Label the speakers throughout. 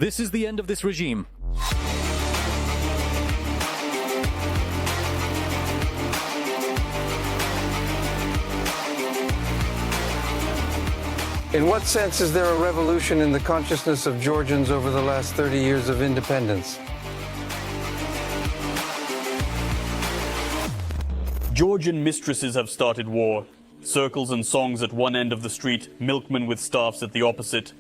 Speaker 1: This is the end of this regime.
Speaker 2: In what sense is there a revolution in the consciousness of Georgians over the last 30 years of independence?
Speaker 3: Georgian mistresses have started war. Circles and songs at one end of the street, milkmen with staffs at the opposite.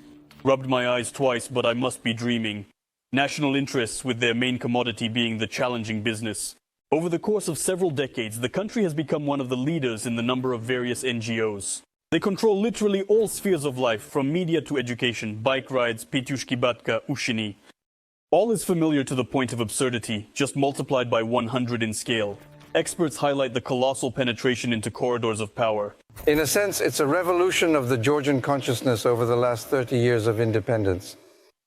Speaker 3: Rubbed my eyes twice, but I must be dreaming. National interests with their main commodity being the challenging business. Over the course of several decades, the country has become one of the leaders in the number of various NGOs. They control literally all spheres of life, from media to education, bike rides, Pityushki Batka, Ushini. All is familiar to the point of absurdity, just multiplied by 100 in scale. Experts highlight the colossal penetration into corridors of power.
Speaker 2: In a sense, it's a revolution of the Georgian consciousness over the last 30 years of independence.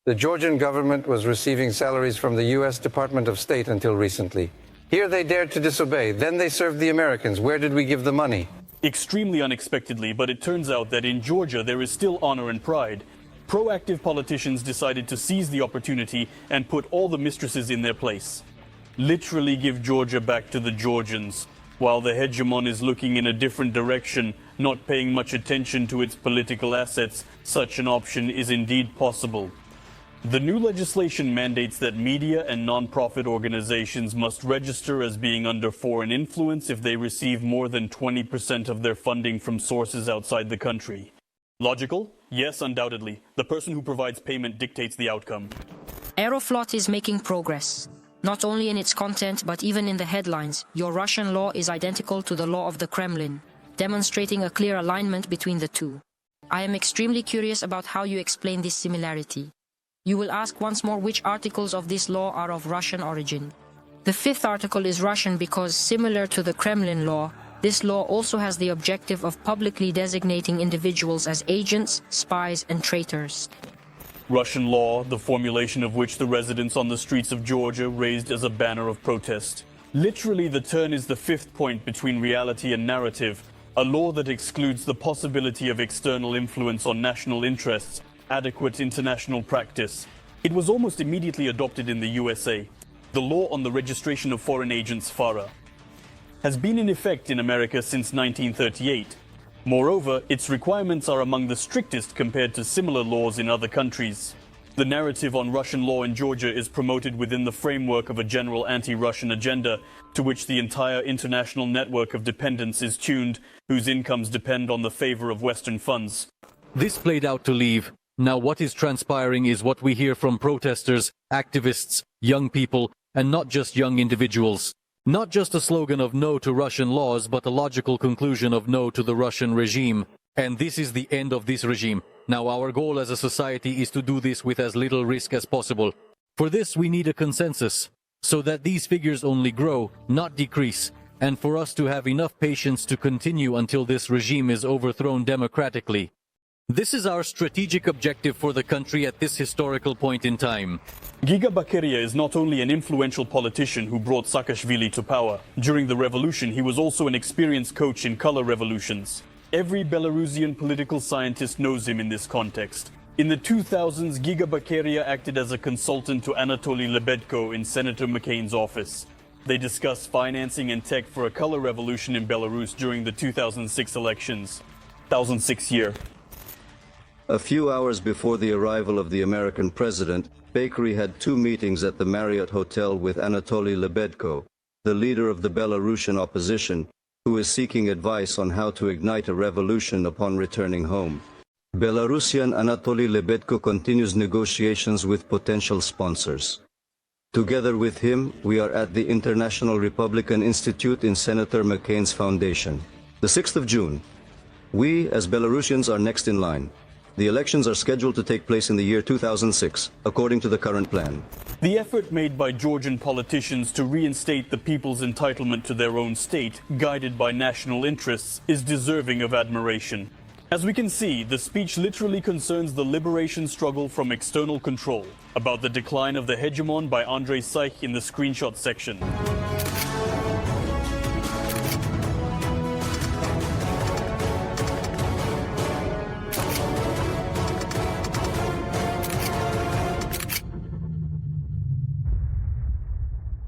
Speaker 2: The Georgian government was receiving salaries from the U.S. Department of State until recently. Here they dared to disobey. Then they served the Americans. Where did we give the money?
Speaker 3: Extremely unexpectedly, but it turns out that in Georgia there is still honor and pride. Proactive politicians decided to seize the opportunity and put all the mistresses in their place. Literally give Georgia back to the Georgians, while the hegemon is looking in a different direction, not paying much attention to its political assets. Such an option is indeed possible. The new legislation mandates that media and non-profit organizations must register as being under foreign influence if they receive more than 20% of their funding from sources outside the country. Logical? Yes, undoubtedly. The person who provides payment dictates the outcome.
Speaker 4: Aeroflot is making progress. Not only in its content, but even in the headlines. Your Russian law is identical to the law of the Kremlin, demonstrating a clear alignment between the two. I am extremely curious about how you explain this similarity. You will ask once more which articles of this law are of Russian origin. The fifth article is Russian because, similar to the Kremlin law, this law also has the objective of publicly designating individuals as agents, spies, and traitors.
Speaker 3: Russian law, the formulation of which the residents on the streets of Georgia raised as a banner of protest. Literally, the turn is the fifth point between reality and narrative, a law that excludes the possibility of external influence on national interests, adequate international practice. It was almost immediately adopted in the USA. The law on the registration of foreign agents, FARA, has been in effect in America since 1938. Moreover, its requirements are among the strictest compared to similar laws in other countries. The narrative on Russian law in Georgia is promoted within the framework of a general anti-Russian agenda, to which the entire international network of dependents is tuned, whose incomes depend on the favor of Western funds.
Speaker 1: This played out to leave. Now what is transpiring is what we hear from protesters, activists, young people, and not just young individuals. Not just a slogan of no to Russian laws, but a logical conclusion of no to the Russian regime. And this is the end of this regime. Now our goal as a society is to do this with as little risk as possible. For this we need a consensus, so that these figures only grow, not decrease, and for us to have enough patience to continue until this regime is overthrown democratically. This is our strategic objective for the country at this historical point in time.
Speaker 3: Giga Bakeria is not only an influential politician who brought Saakashvili to power. During the revolution, he was also an experienced coach in color revolutions. Every Belarusian political scientist knows him in this context. In the 2000s, Giga Bakeria acted as a consultant to Anatoly Lebedko in Senator McCain's office. They discussed financing and tech for a color revolution in Belarus during the 2006 elections. 2006 year.
Speaker 5: A few hours before the arrival of the American president, Bakery had two meetings at the Marriott Hotel with Anatoly Lebedko, the leader of the Belarusian opposition, who is seeking advice on how to ignite a revolution upon returning home. Belarusian Anatoly Lebedko continues negotiations with potential sponsors. Together with him, we are at the International Republican Institute in Senator McCain's foundation. The 6th of June. We, as Belarusians, are next in line. The elections are scheduled to take place in the year 2006, according to the current plan.
Speaker 3: The effort made by Georgian politicians to reinstate the people's entitlement to their own state, guided by national interests, is deserving of admiration. As we can see, the speech literally concerns the liberation struggle from external control, about the decline of the hegemon by Andrei Saich in the screenshot section.